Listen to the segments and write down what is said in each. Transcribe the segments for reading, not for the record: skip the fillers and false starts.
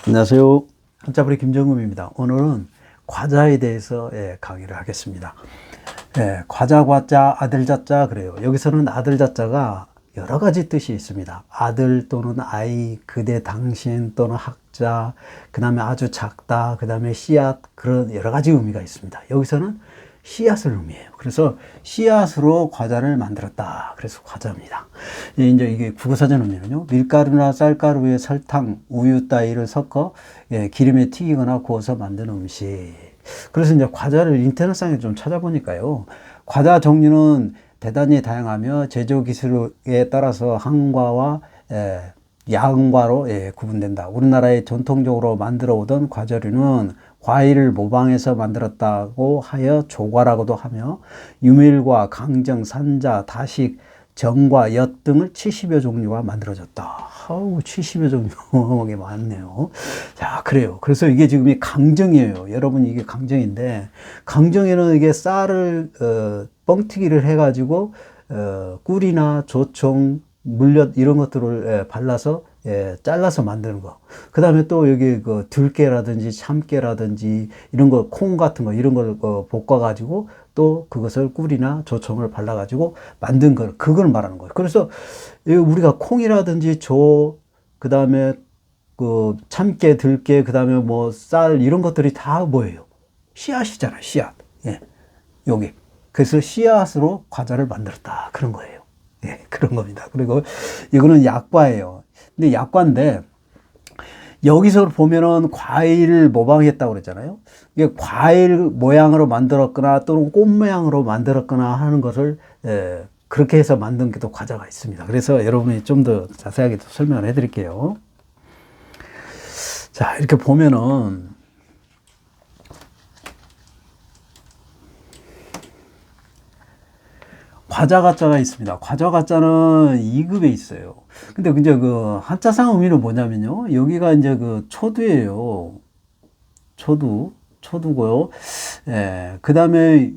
안녕하세요. 한자풀이 김정음입니다. 오늘은 과자에 대해서 강의를 하겠습니다. 과자, 과자, 아들 자자 그래요. 여기서는 아들 자자가 여러 가지 뜻이 있습니다. 아들 또는 아이, 그대, 당신 또는 학자, 그 다음에 아주 작다, 그 다음에 씨앗, 그런 여러 가지 의미가 있습니다. 여기서는 씨앗을 의미해요. 그래서 씨앗으로 과자를 만들었다. 그래서 과자입니다. 이제 이게 국어사전 의미는요. 밀가루나 쌀가루에 설탕, 우유 따위를 섞어 기름에 튀기거나 구워서 만든 음식. 그래서 이제 과자를 인터넷상에 좀 찾아보니까요. 과자 종류는 대단히 다양하며 제조 기술에 따라서 한과와 야은과로 구분된다. 우리나라에 전통적으로 만들어 오던 과자류는 과일을 모방해서 만들었다고 하여 조과라고도 하며 유밀과, 강정, 산자, 다식, 정과, 엿 등을 70여 종류가 만들어졌다. 아우, 70여 종류가 많네요. 자, 그래요. 그래서 이게 지금 이 강정이에요. 여러분, 이게 강정인데, 강정에는 이게 쌀을, 뻥튀기를 해가지고, 꿀이나 조청, 물엿 이런 것들을 발라서 잘라서 만드는 거. 그 다음에 또 여기 그 들깨라든지 참깨라든지 이런 거, 콩 같은 거 이런 걸 볶아가지고 또 그것을 꿀이나 조청을 발라가지고 만든 걸, 그걸 말하는 거예요. 그래서 우리가 콩이라든지 그 다음에 그 참깨, 들깨, 그 다음에 뭐 쌀 이런 것들이 다 뭐예요? 씨앗이잖아요, 씨앗. 예, 여기. 그래서 씨앗으로 과자를 만들었다. 그런 거예요. 예, 그런 겁니다. 그리고 이거는 약과예요. 근데 약과인데 여기서 보면은 과일을 모방했다고 그랬잖아요. 이게 과일 모양으로 만들었거나 또는 꽃 모양으로 만들었거나 하는 것을 그렇게 해서 만든 게 또 과자가 있습니다. 그래서 여러분이 좀 더 자세하게 설명을 해드릴게요. 자, 이렇게 보면은 과자 가짜가 있습니다. 과자 가짜는 2급에 있어요. 근데 이제 그 한자상 의미는 뭐냐면요. 여기가 이제 그 초두예요. 초두고요. 그 다음에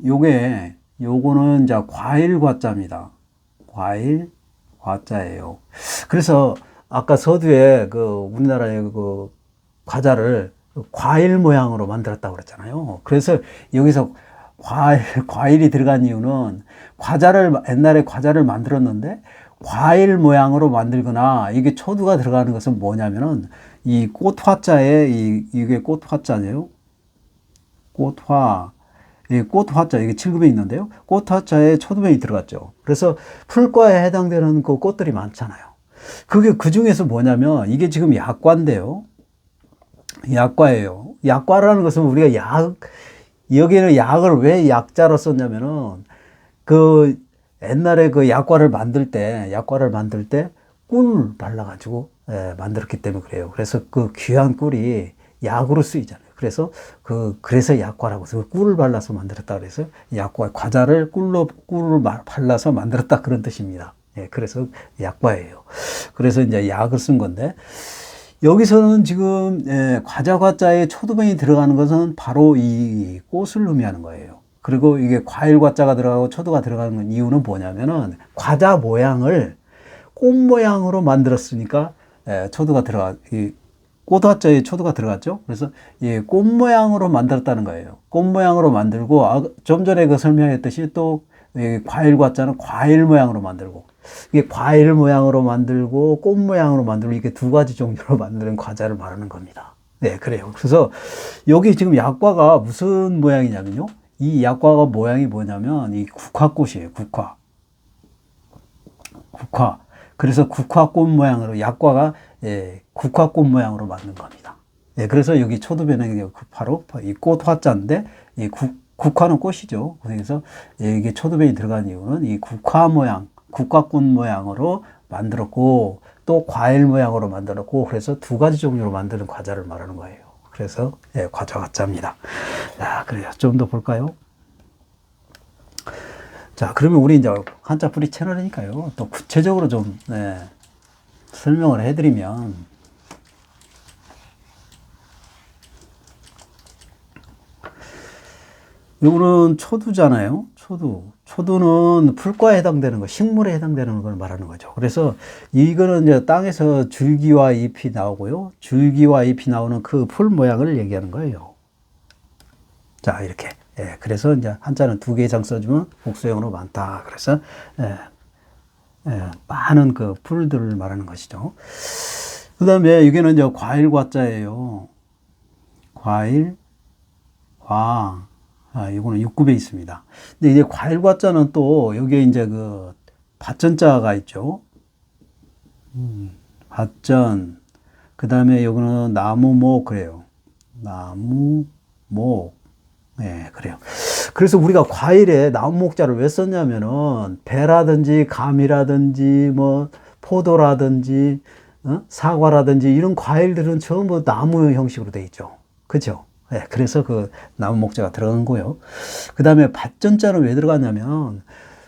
요거는 이제 과일 과자입니다. 과일 과자예요. 그래서 아까 서두에 그 우리나라의 그 과자를 과일 모양으로 만들었다고 그랬잖아요. 그래서 여기서 과일이 들어간 이유는 옛날에 과자를 만들었는데 과일 모양으로 만들거나 이게 초두가 들어가는 것은 뭐냐면은 이 꽃화자에 이게 꽃화자네요. 꽃화자, 이게 7급에 있는데요. 꽃화자에 초두명이 들어갔죠. 그래서 풀과에 해당되는 그 꽃들이 많잖아요. 그게 그 중에서 뭐냐면 이게 지금 약과인데요. 약과예요. 약과라는 것은 우리가 여기는 약을 왜 약자로 썼냐면은 그 옛날에 그 약과를 만들 때 꿀 발라가지고 만들었기 때문에 그래요. 그래서 그 귀한 꿀이 약으로 쓰이잖아요. 그래서 약과라고 해서 꿀을 발라서 만들었다 그래서 약과, 과자를 꿀을 발라서 만들었다 그런 뜻입니다. 그래서 약과예요. 그래서 이제 약을 쓴 건데 여기서는 지금 과자에 초두병이 들어가는 것은 바로 이 꽃을 의미하는 거예요. 그리고 이게 과일 과자가 들어가고 초두가 들어가는 이유는 뭐냐면은 과자 모양을 꽃 모양으로 만들었으니까 초두가 이 꽃화자에 초두가 들어갔죠. 그래서 이 꽃 모양으로 만들었다는 거예요. 꽃 모양으로 만들고 좀 전에 그 설명했듯이 또 과일 과자는 과일 모양으로 만들고 이게 과일 모양으로 만들고 꽃 모양으로 만들고 이게 두 가지 종류로 만드는 과자를 말하는 겁니다. 네, 그래요. 그래서 여기 지금 약과가 무슨 모양이냐면요. 이 약과가 모양이 뭐냐면 이 국화꽃이에요. 국화. 그래서 국화꽃 모양으로 약과가 국화꽃 모양으로 만든 겁니다. 그래서 여기 초두변에 바로 이 꽃 화자인데 이 국화는 꽃이죠. 그래서 이게 초두변이 들어간 이유는 이 국화꽃 모양으로 만들었고 또 과일 모양으로 만들었고 그래서 두 가지 종류로 만드는 과자를 말하는 거예요. 그래서 과자 가짜입니다. 자, 그래요. 좀 더 볼까요? 자, 그러면 우리 이제 한자풀이 채널이니까요. 또 구체적으로 좀 설명을 해드리면 요거는 초두잖아요. 초두는 풀과에 해당되는 거, 식물에 해당되는 걸 말하는 거죠. 그래서 이거는 이제 땅에서 줄기와 잎이 나오고요. 줄기와 잎이 나오는 그 풀 모양을 얘기하는 거예요. 자, 이렇게. 예, 그래서 이제 한자는 두 개 이상 써주면 복수형으로 많다. 그래서, 많은 그 풀들을 말하는 것이죠. 그 다음에 여기는 이제 과일 과자예요. 과일, 과. 이거는 6급에 있습니다. 근데 이제 과일 과자는 또 여기에 이제 그 밭전자가 있죠. 밭전. 그 다음에 여기는 나무목 그래요. 나무목. 네, 그래요. 그래서 우리가 과일에 나무목자를 왜 썼냐면은 배라든지 감이라든지 뭐 포도라든지 사과라든지 이런 과일들은 전부 나무 형식으로 되어 있죠. 그죠? 네, 그래서 그 나무 목자가 들어간 거예요. 그 다음에 밭전자는 왜 들어갔냐면,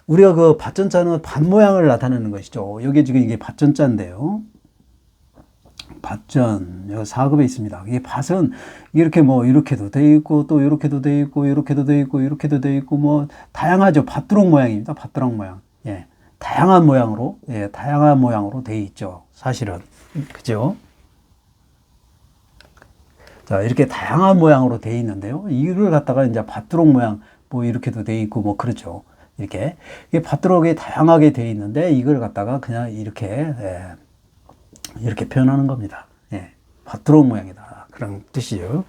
우리가 그 밭전자는 밭 모양을 나타내는 것이죠. 여기 지금 이게 밭전자인데요. 밭전, 여기 4급에 있습니다. 이 밭은 이렇게 뭐, 이렇게도 돼 있고, 또 이렇게도 돼 있고, 이렇게도 돼 있고, 이렇게도 돼 있고, 뭐, 다양하죠. 밭두렁 모양입니다. 밭두렁 모양. 예. 다양한 모양으로 돼 있죠. 사실은. 그죠? 자, 이렇게 다양한 모양으로 되어 있는데요. 이걸 갖다가 이제 밭두렁 모양, 뭐 이렇게도 되어 있고, 뭐 그렇죠. 이렇게. 밭두렁이 다양하게 되어 있는데, 이걸 갖다가 그냥 이렇게, 이렇게 표현하는 겁니다. 예. 밭두렁 모양이다. 그런 뜻이에요.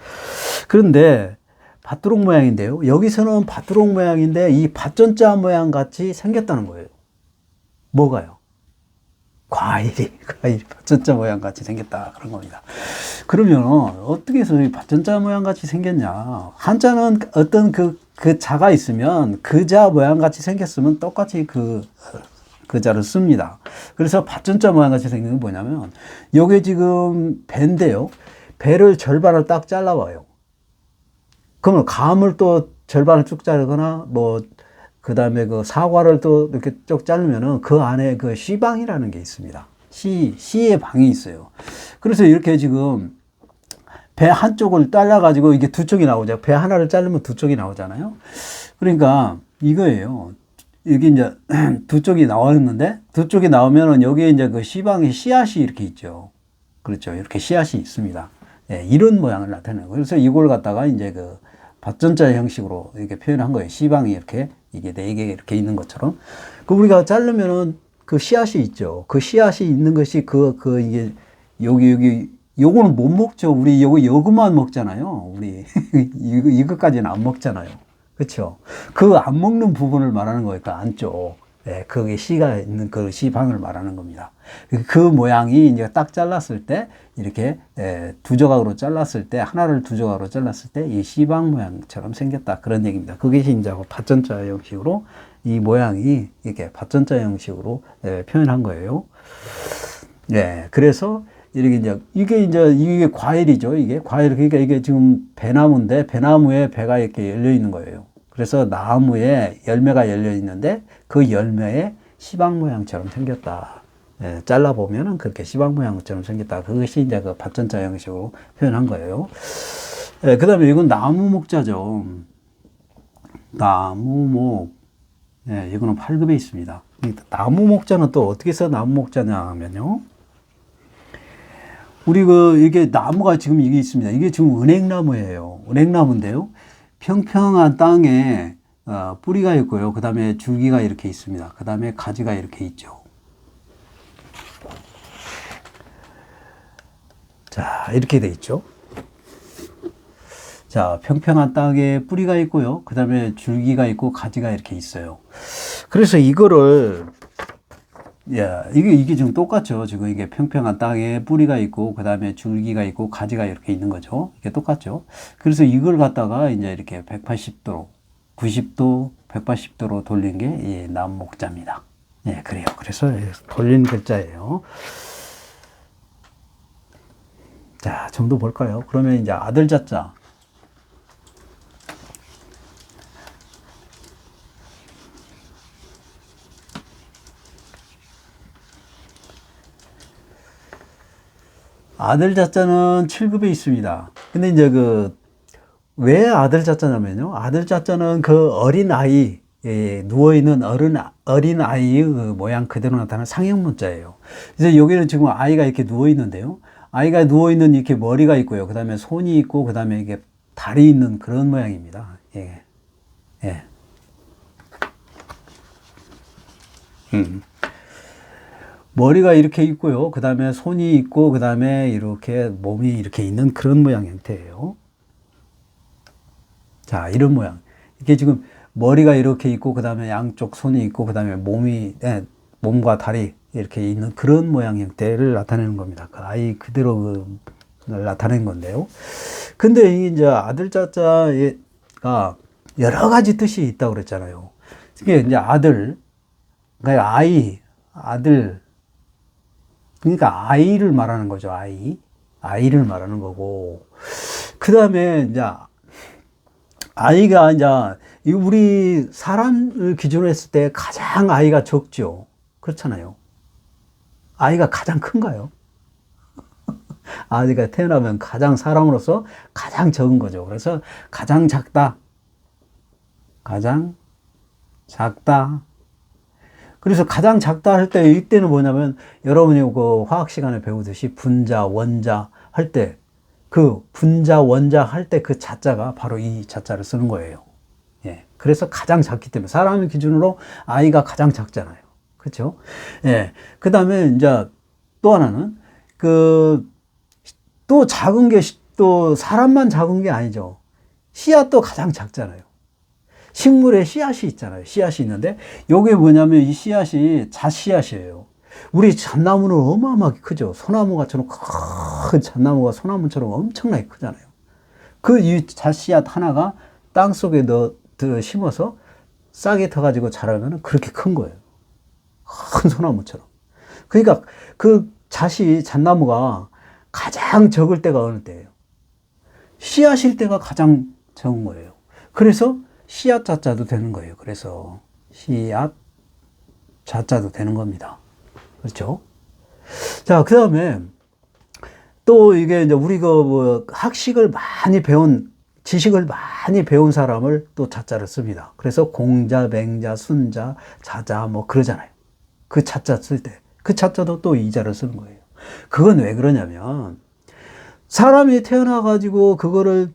그런데, 밭두렁 모양인데요. 여기서는 밭두렁 모양인데, 이 밭전자 모양 같이 생겼다는 거예요. 뭐가요? 과일이 밭전자 모양 같이 생겼다. 그런 겁니다. 그러면 어떻게 해서 이 밭전자 모양 같이 생겼냐? 한자는 어떤 그 자가 있으면 그 자 모양 같이 생겼으면 똑같이 그 자를 씁니다. 그래서 밭전자 모양 같이 생긴 게 뭐냐면, 요게 지금 배인데요. 배를 절반을 딱 잘라봐요. 그러면 감을 또 절반을 쭉 자르거나 뭐 그 다음에 그 사과를 또 이렇게 쭉 자르면은 그 안에 그 씨방이라는 게 있습니다. 씨의 방이 있어요. 그래서 이렇게 지금 배 한쪽을 잘라가지고 이게 두 쪽이 나오죠. 배 하나를 자르면 두 쪽이 나오잖아요. 그러니까 이거예요. 여기 이제 두 쪽이 나왔는데, 두 쪽이 나오면은 여기에 이제 그 씨방에 씨앗이 이렇게 있죠. 그렇죠. 이렇게 씨앗이 있습니다. 예, 이런 모양을 나타내는 거예요. 그래서 이걸 갖다가 이제 그 밭전자 형식으로 이렇게 표현한 거예요. 씨방이 이렇게, 이게 네 개 이렇게 있는 것처럼. 그 우리가 자르면은 그 씨앗이 있죠. 그 씨앗이 있는 것이 이게, 요거는 못 먹죠. 우리 요거만 먹잖아요. 우리, 이거까지는 안 먹잖아요. 그쵸? 그 안 먹는 부분을 말하는 거예요. 그 안쪽. 예, 거기에 씨가 있는 그 씨방을 말하는 겁니다. 그 모양이 이제 딱 잘랐을 때, 이렇게, 두 조각으로 잘랐을 때, 하나를 두 조각으로 잘랐을 때, 이 씨방 모양처럼 생겼다. 그런 얘기입니다. 그게 이제 밭전자 형식으로, 이 모양이 이렇게 밭전자 형식으로 표현한 거예요. 예, 그래서, 이게 과일이죠. 이게 과일, 그러니까 이게 지금 배나무인데, 배나무에 배가 이렇게 열려 있는 거예요. 그래서 나무에 열매가 열려 있는데 그 열매에 씨방 모양처럼 생겼다. 예, 잘라보면은 그렇게 씨방 모양처럼 생겼다. 그것이 이제 그 밭전자 형식으로 표현한 거예요. 예, 그 다음에 이건 나무 목자죠. 나무목. 예, 이거는 8급에 있습니다. 나무 목자는 또 어떻게 해서 나무 목자냐 하면요. 이게 나무가 지금 이게 있습니다. 이게 지금 은행나무예요. 은행나무인데요. 평평한 땅에 뿌리가 있고요. 그 다음에 줄기가 이렇게 있습니다. 그 다음에 가지가 이렇게 있죠. 자, 이렇게 돼 있죠. 자, 평평한 땅에 뿌리가 있고요. 그 다음에 줄기가 있고 가지가 이렇게 있어요. 그래서 이거를, 이게 지금 똑같죠. 지금 이게 평평한 땅에 뿌리가 있고, 그 다음에 줄기가 있고, 가지가 이렇게 있는 거죠. 이게 똑같죠. 그래서 이걸 갖다가 이제 이렇게 180도로, 90도, 180도로 돌린 게 이 나무목자입니다. 예, 그래요. 그래서 돌린 글자예요. 자, 좀 더 볼까요? 그러면 이제 아들자자. 아들 자자는 7급에 있습니다. 근데 이제 왜 아들 자자냐면요. 아들 자자는 그 어린 아이, 누워있는 어린 아이의 그 모양 그대로 나타나는 상형 문자예요. 그래서 여기는 지금 아이가 이렇게 누워있는데요. 아이가 누워있는 이렇게 머리가 있고요. 그 다음에 손이 있고, 그 다음에 이게 다리 있는 그런 모양입니다. 예. 예. 머리가 이렇게 있고요. 그 다음에 손이 있고, 그 다음에 이렇게 몸이 이렇게 있는 그런 모양 형태예요. 자, 이런 모양. 이게 지금 머리가 이렇게 있고, 그 다음에 양쪽 손이 있고, 그 다음에 몸과 다리 이렇게 있는 그런 모양 형태를 나타내는 겁니다. 그 아이 그대로 나타내는 건데요. 근데 이제 아들 자자가 여러 가지 뜻이 있다고 그랬잖아요. 이게 이제 아들, 그러니까 아들, 그러니까 아이를 말하는 거죠. 아이를 말하는 거고. 그 다음에 이제 아이가 이제 우리 사람을 기준으로 했을 때 가장 아이가 적죠. 그렇잖아요. 아이가 가장 큰가요? 아이가 태어나면 가장 사람으로서 가장 적은 거죠. 그래서 가장 작다. 그래서 가장 작다 할 때 이때는 뭐냐면 여러분이 그 화학 시간에 배우듯이 분자, 원자 할 때 그 분자, 원자 할 때 그 자자가 바로 이 자자를 쓰는 거예요. 예. 그래서 가장 작기 때문에 사람의 기준으로 아이가 가장 작잖아요. 그렇죠? 예. 그 다음에 이제 또 하나는 또 작은 게 또 사람만 작은 게 아니죠. 씨앗도 가장 작잖아요. 식물에 씨앗이 있잖아요. 씨앗이 있는데 요게 뭐냐면 이 씨앗이 잣씨앗이에요. 우리 잣나무는 어마어마하게 크죠. 소나무가처럼 큰 잣나무가 소나무처럼 엄청나게 크잖아요. 그 이 잣씨앗 하나가 땅 속에 심어서 싹이 터가지고 자라면 그렇게 큰 거예요. 큰 소나무처럼. 그러니까 그 잣나무가 가장 적을 때가 어느 때예요? 씨앗일 때가 가장 적은 거예요. 그래서 씨앗 자자도 되는 거예요. 그래서 씨앗 자자도 되는 겁니다. 그렇죠? 자, 그 다음에 또 이게 이제 우리가 뭐 지식을 많이 배운 사람을 또 자자를 씁니다. 그래서 공자, 맹자, 순자, 자자 뭐 그러잖아요. 그 자자 쓸 때. 그 자자도 또 이자를 쓰는 거예요. 그건 왜 그러냐면 사람이 태어나가지고 그거를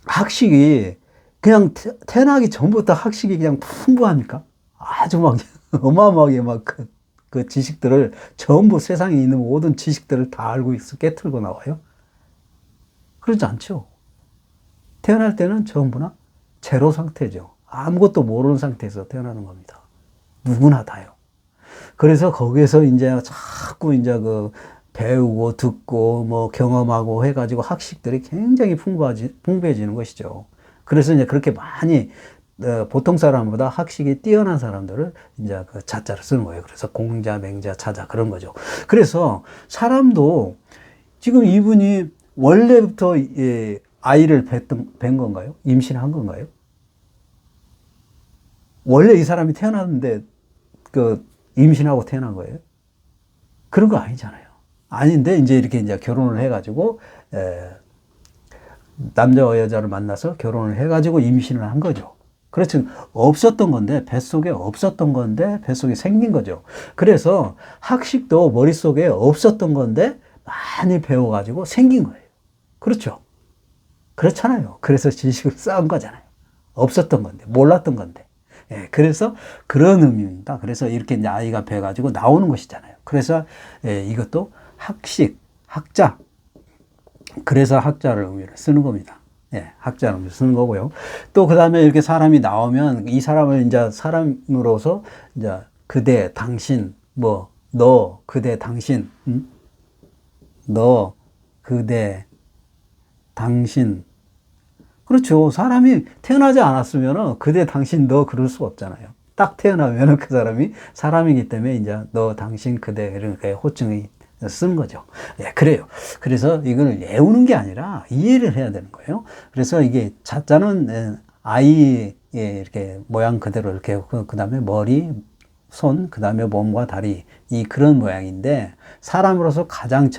학식이 그냥 태어나기 전부터 학식이 그냥 풍부합니까? 아주 막 어마어마하게 막 그 지식들을 전부 세상에 있는 모든 지식들을 다 알고 있어 깨트리고 나와요? 그렇지 않죠. 태어날 때는 전부나 제로 상태죠. 아무것도 모르는 상태에서 태어나는 겁니다. 누구나 다요. 그래서 거기에서 이제 자꾸 이제 배우고 듣고 뭐 경험하고 해가지고 학식들이 굉장히 풍부해지는 것이죠. 그래서 이제 그렇게 많이 보통 사람보다 학식이 뛰어난 사람들을 이제 그 자자를 쓰는 거예요. 그래서 공자, 맹자, 자자 그런 거죠. 그래서 사람도 지금 이분이 원래부터 아이를 뵌 건가요? 임신한 건가요? 원래 이 사람이 태어났는데 임신하고 태어난 거예요? 그런 거 아니잖아요. 아닌데 이제 이렇게 이제 결혼을 해가지고 남자와 여자를 만나서 결혼을 해가지고 임신을 한 거죠. 그렇죠. 없었던 건데, 뱃속에 없었던 건데, 뱃속에 생긴 거죠. 그래서 학식도 머릿속에 없었던 건데, 많이 배워가지고 생긴 거예요. 그렇죠. 그렇잖아요. 그래서 지식을 쌓은 거잖아요. 없었던 건데, 몰랐던 건데. 예, 그래서 그런 의미입니다. 그래서 이렇게 이제 아이가 배가지고 나오는 것이잖아요. 그래서 이것도 학자. 그래서 학자를 의미를 쓰는 겁니다. 예, 학자를 의미를 쓰는 거고요. 또 그 다음에 이렇게 사람이 나오면 이 사람을 이제 사람으로서 이제 그대, 당신, 너, 그대, 당신, 너, 그대, 당신. 그렇죠. 사람이 태어나지 않았으면 그대, 당신, 너 그럴 수가 없잖아요. 딱 태어나면 그 사람이 사람이기 때문에 이제 너, 당신, 그대 이런 호칭이 쓰는 거죠. 예, 그래요. 그래서 이걸 외우는 게 아니라 이해를 해야 되는 거예요. 그래서 이게 자자는 아이의 이렇게 모양 그대로 이렇게 그 다음에 머리, 손, 그 다음에 몸과 다리 그런 모양인데 사람으로서 가장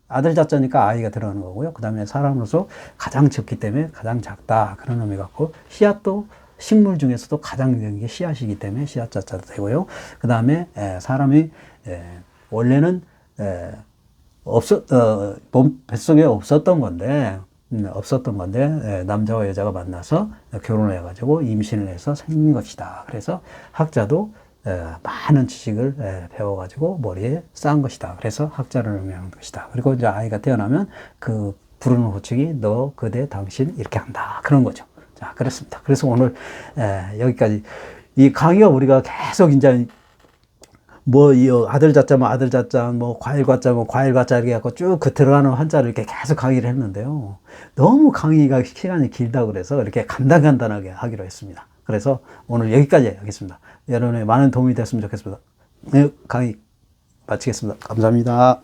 아들 자자니까 아이가 들어가는 거고요. 그 다음에 사람으로서 가장 적기 때문에 가장 작다 그런 의미 같고 식물 중에서도 가장 유용한 게 씨앗이기 때문에 씨앗자자도 되고요. 그 다음에 사람이 원래는 몸 뱃속에 없었던 건데 남자와 여자가 만나서 결혼을 해가지고 임신을 해서 생긴 것이다. 그래서 학자도 많은 지식을 배워가지고 머리에 쌓은 것이다. 그래서 학자를 의미하는 것이다. 그리고 이제 아이가 태어나면 그 부르는 호칭이 너, 그대, 당신 이렇게 한다. 그런 거죠. 자, 그렇습니다. 그래서 오늘 여기까지 이 강의가 우리가 계속 이제 뭐, 이 아들 자자, 뭐 아들 자자, 뭐 과일 과자, 뭐 과일 과자 이렇게 해갖고 쭉 그 들어가는 한자를 이렇게 계속 강의를 했는데요. 너무 강의가 시간이 길다고 그래서 이렇게 간단하게 하기로 했습니다. 그래서 오늘 여기까지 하겠습니다. 여러분의 많은 도움이 됐으면 좋겠습니다. 네, 강의 마치겠습니다. 감사합니다.